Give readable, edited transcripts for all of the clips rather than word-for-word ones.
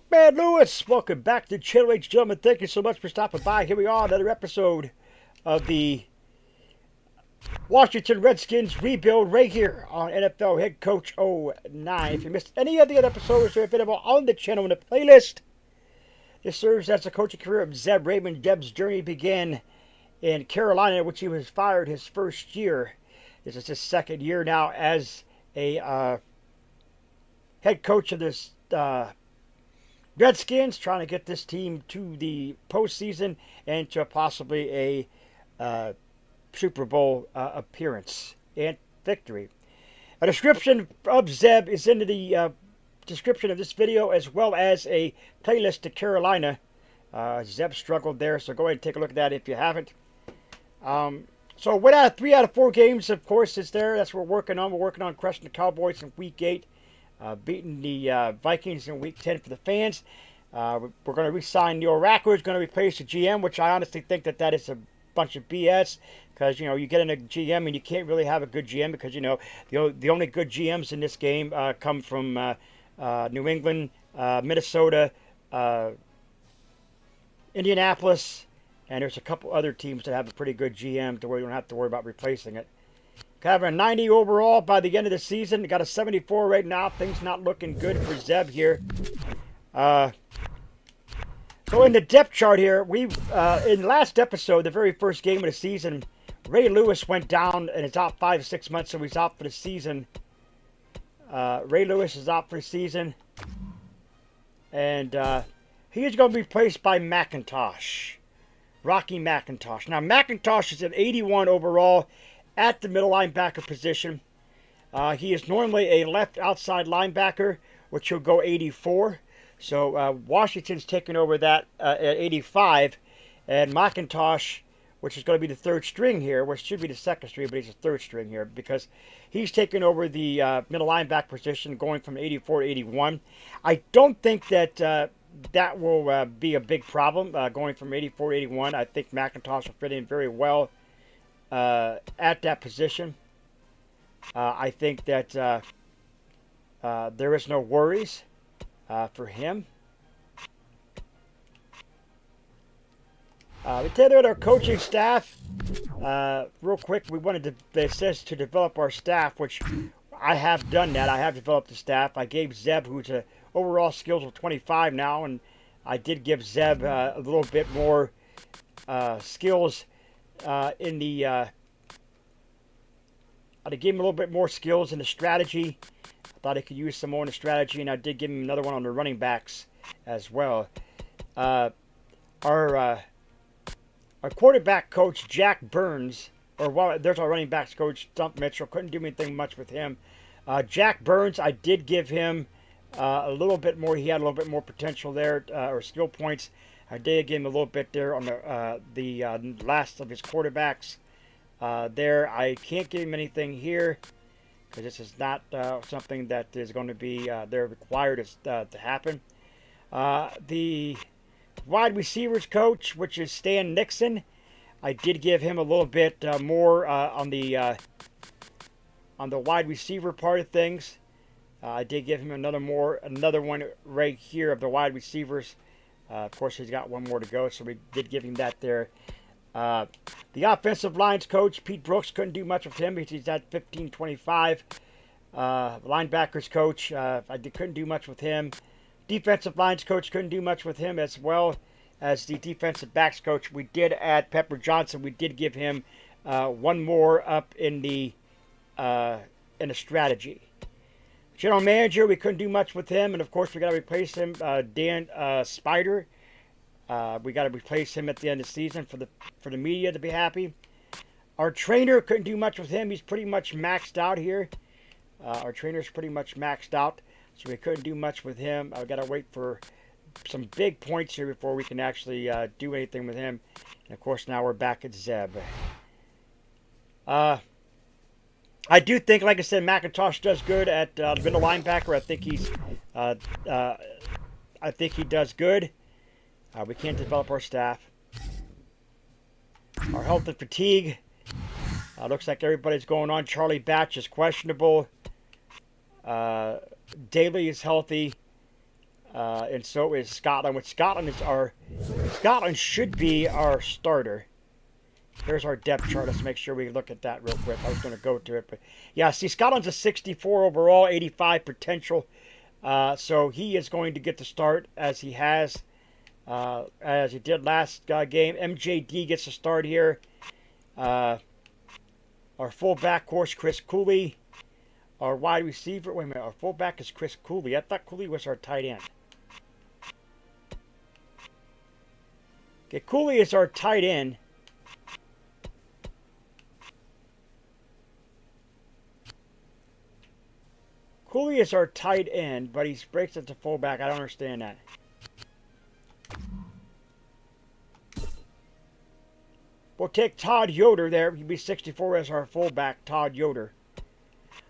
Milkman Lewis, welcome back to the channel, ladies and gentlemen. Thank you so much for stopping by. Here we are, another episode of the Washington Redskins rebuild right here on NFL Head Coach 09. If you missed any of the other episodes, they're available on the channel in the playlist. This serves as the coaching career of Zeb Raymond. Zeb's journey began in Carolina, which he was fired his first year. This is his second year now as a head coach of this Redskins, trying to get this team to the postseason and to possibly a Super Bowl appearance and victory. A description of Zeb is in the description of this video, as well as a playlist to Carolina. Zeb struggled there, so go ahead and take a look at that if you haven't. So 3 out of 4 games, of course, is there. That's what we're working on. We're working on crushing the Cowboys in Week 8. Beating the Vikings in Week 10 for the fans. We're going to re-sign Neil Racker, who's going to replace the GM, which I honestly think that is a bunch of BS. Because, you get in a GM and you can't really have a good GM because, the only good GMs in this game come from New England, Minnesota, Indianapolis, and there's a couple other teams that have a pretty good GM to where you don't have to worry about replacing it. Having a 90 overall by the end of the season. Got a 74 right now. Things not looking good for Zeb here. So in the depth chart here, in the last episode, the very first game of the season, Ray Lewis went down and is out 5 to 6 months, so he's out for the season. Ray Lewis is out for the season. And he is going to be replaced by McIntosh. Rocky McIntosh. Now, McIntosh is an 81 overall at the middle linebacker position. He is normally a left outside linebacker, which will go 84. So Washington's taking over that at 85. And McIntosh, which is going to be the third string here, which should be the second string, but he's the third string here because he's taking over the middle linebacker position, going from 84 to 81. I don't think that that will be a big problem, going from 84 to 81. I think McIntosh will fit in very well at that position. I think that there is no worries for him. We take a look at our coaching staff. Real quick, we wanted to develop our staff, which I have done that. I have developed the staff. I gave Zeb, who's a overall skills of 25 now, and I did give Zeb a little bit more skills in the I gave him a little bit more skills in the strategy. I thought he could use some more in the strategy, and I did give him another one on the running backs as well. Our quarterback coach, Jack Burns, there's our running backs coach, Stump Mitchell. Couldn't do anything much with him. Jack Burns, I did give him a little bit more. He had a little bit more potential there, or skill points. I did give him a little bit there on the last of his quarterbacks. There, I can't give him anything here because this is not something that is going to be they're required to happen. The wide receivers coach, which is Stan Nixon, I did give him a little bit more on the wide receiver part of things. I did give him another one right here of the wide receivers. Of course, he's got one more to go, so we did give him that there. The offensive lines coach, Pete Brooks, couldn't do much with him because he's at 15-25. Linebackers coach, couldn't do much with him. Defensive lines coach couldn't do much with him, as well as the defensive backs coach. We did add Pepper Johnson. We did give him one more up in the strategy. General manager, we couldn't do much with him, and of course we got to replace him. Dan Spider, we got to replace him at the end of the season for the media to be happy. Our trainer, couldn't do much with him. He's pretty much maxed out here. Our trainer's pretty much maxed out, so we couldn't do much with him. I've got to wait for some big points here before we can actually do anything with him. And of course, now we're back at Zeb. I do think, like I said, McIntosh does good at middle linebacker. I think he does good. We can't develop our staff. Our health and fatigue. Looks like everybody's going on. Charlie Batch is questionable. Daly is healthy. and so is Scotland. Which Scotland should be our starter. Here's our depth chart. Let's make sure we look at that real quick. I was going to go to it, but yeah, see, Scotland's a 64 overall, 85 potential. So he is going to get the start as he has, as he did last game. MJD gets a start here. Our fullback, of course, Chris Cooley. Our wide receiver, wait a minute, our fullback is Chris Cooley. I thought Cooley was our tight end. Okay, Cooley is our tight end. Cooley is our tight end, but he breaks it to fullback. I don't understand that. We'll take Todd Yoder there. He'll be 64 as our fullback, Todd Yoder.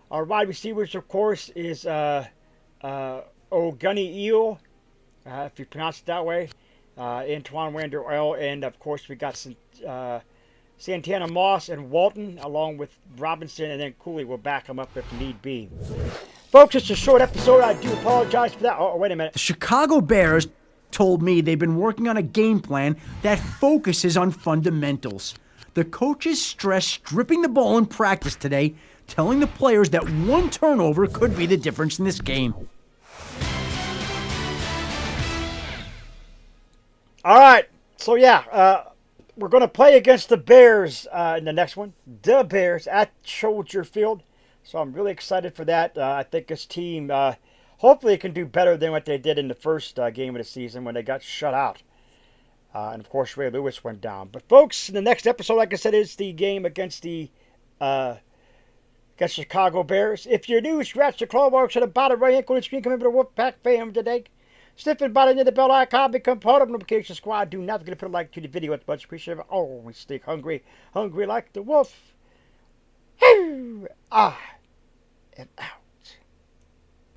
Our wide receivers, of course, is Ogunni Eel, if you pronounce it that way. Antoine Wander-Earl, and of course we got Santana Moss and Walton, along with Robinson, and then Cooley will back him up if need be. Folks, it's a short episode. I do apologize for that. Oh, wait a minute. The Chicago Bears told me they've been working on a game plan that focuses on fundamentals. The coaches stressed stripping the ball in practice today, telling the players that one turnover could be the difference in this game. All right. So, yeah, we're going to play against the Bears in the next one. The Bears at Soldier Field. So I'm really excited for that. I think this team, hopefully, can do better than what they did in the first game of the season when they got shut out. And, of course, Ray Lewis went down. But, folks, in the next episode, like I said, is the game against the Chicago Bears. If you're new, scratch the claw marks at the bottom right hand corner of the screen. Come over to Wolfpack fam today. Sniff and bottom of the bell icon. Become part of the notification squad. Do not forget to put a like to the video. It's much appreciated. Always stay hungry. Hungry like the wolf. I am out.